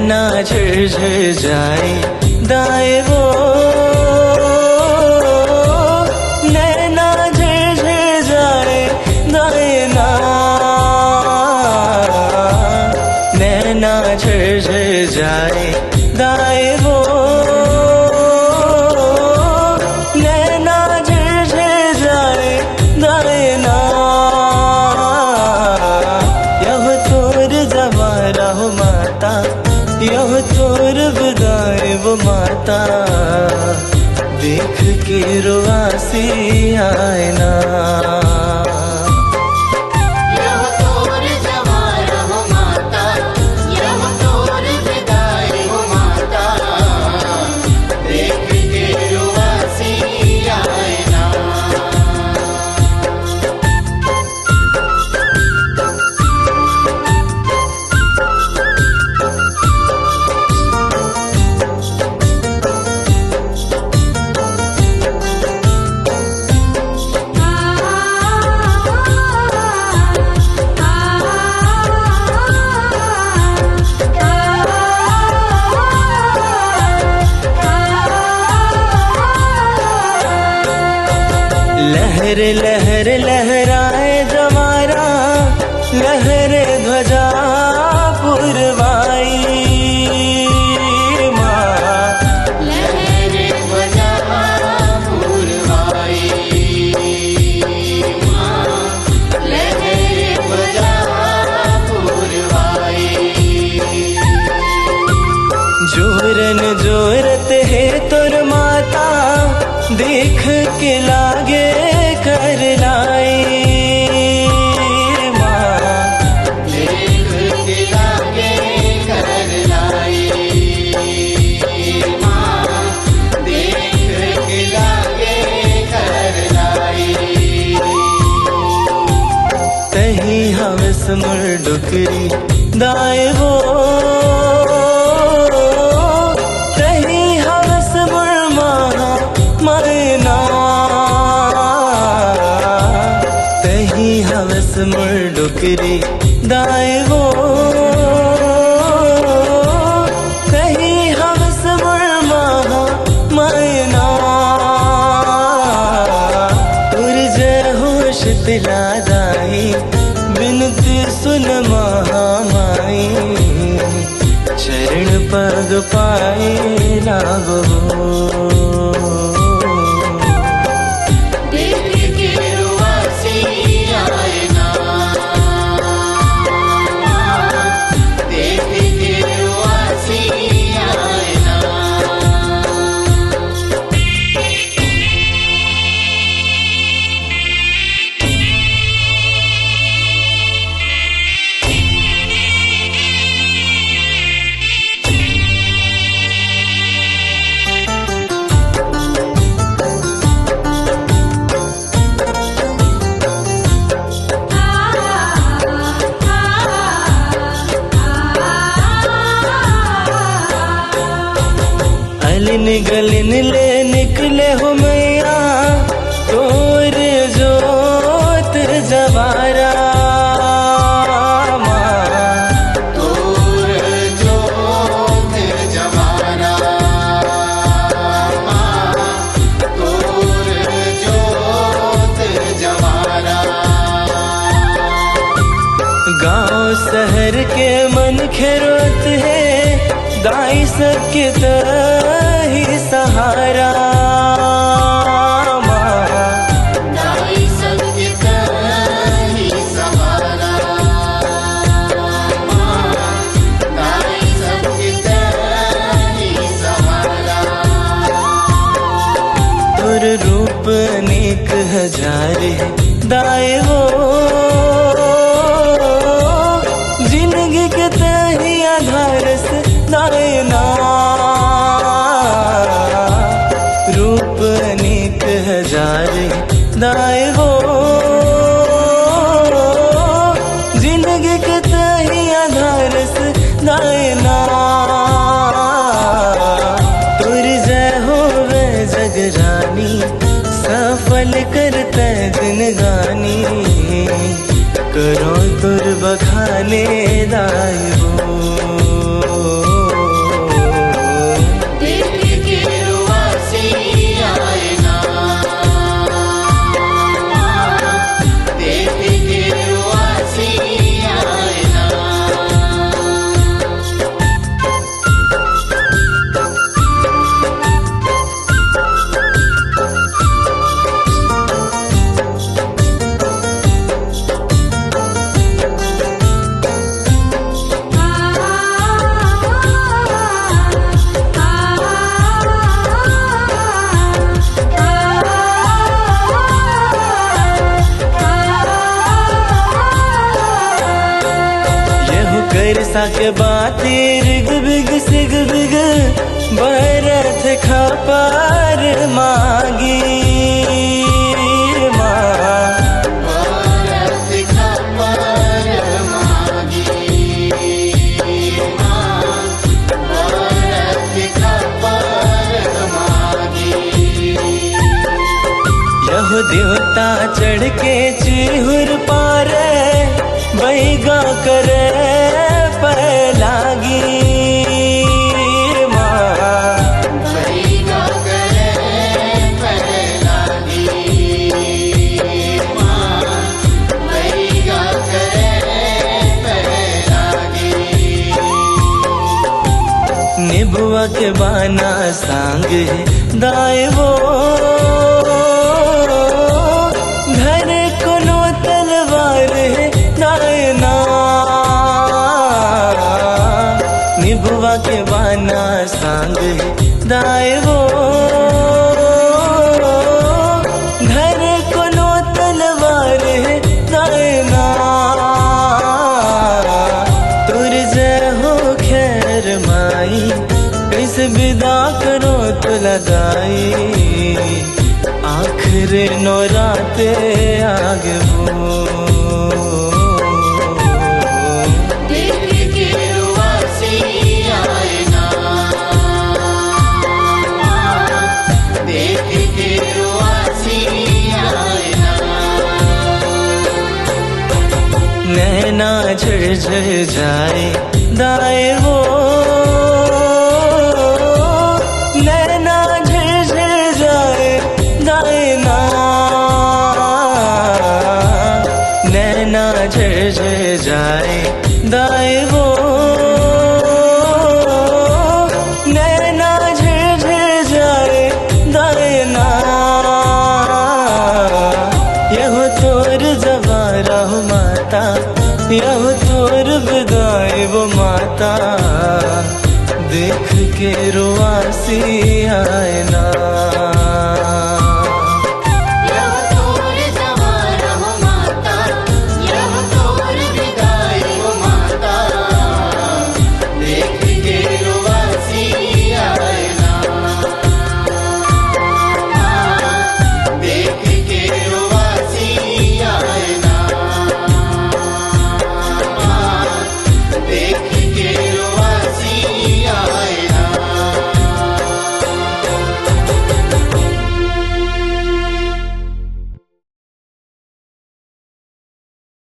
नैना झिर जाए दाए वो, नैना झिर जाए दाए ना, नैना झिर जाए दाए वो, नैना झिर जाए दाए ना। यह तोर जवारा हो माता, यह तोर विदाई वो माता, देख के रुआसी आए ना। लहर लहर लहराए जवारा, लहरे ध्वजा पुरवाई माँ, लहरे ध्वजा पुरवाई माँ, लहरे ध्वजा पुरवाई। जोरन जोरत है तुर माता, देख के लागे कर लाई माँ, देख के लागे कर लाई माँ, देख के लागे कर लाई। तही हवस मुर डुकरी दाए वो, तही हवस मुर महा मैना, तही हवस मुर डुकरी दाए वो, तही हवस मुर महा मैना। तुरजे होश तिला दाई, बिनती सुन महामाई, चरण पग पाए लागो। देख के रुआसी आए ना, देख के रुआसी आए ना। अलिन गलिन ले निकले हो मैया, तोर जोत जवारा माँ, तोर जोत जवारा माँ, तोर जोत जवारा। गाँव शहर के मन खेरोत है, दाई सबके तही सहारा माँ, दाई सबके तही सहारा माँ, दाई सबके तही सहारा। तुर रूप अनेक हजारे दाए वो, जिंदगी के तही आधार से दाए ना। रूप अनेक हजारे दाए वो, जिंदगी के तही आधार से दाए ना। तुर जय हो वे जग रानी, सफल करते दिन गानी, करो तुर बखाने दाए वो। कर सके बाती रिग बिग सिग बिग बरथ खपार मागी भारत खपर मागी माँ, भारत खपर मागी। यह देवता चढ़ के चिहुर पारे बैगा करे पलागी बैगा करे पहलागी माँ, बैगा करे पहलागी। निबुआ के बाना सांग दाए वो घर कोनो तलवार दायना निबुआ के बाना सांग दाए वो घर कोनो तलवार दायना तुर जय हो खैर माई इस विदा करो तो लगाई आखिर नौराते आगे वो देख के रुआसी आए ना, देख के रुआसी आए ना। नैना झरझर जाए दाए वो नैना झरझर जाए दाए ना नैना झरझर जाए दाए वो नैना झरझर जाए दाए ना यह तोर जवारा हो माता यह तोर विदाई वो माता देख के रुआसी आए ना।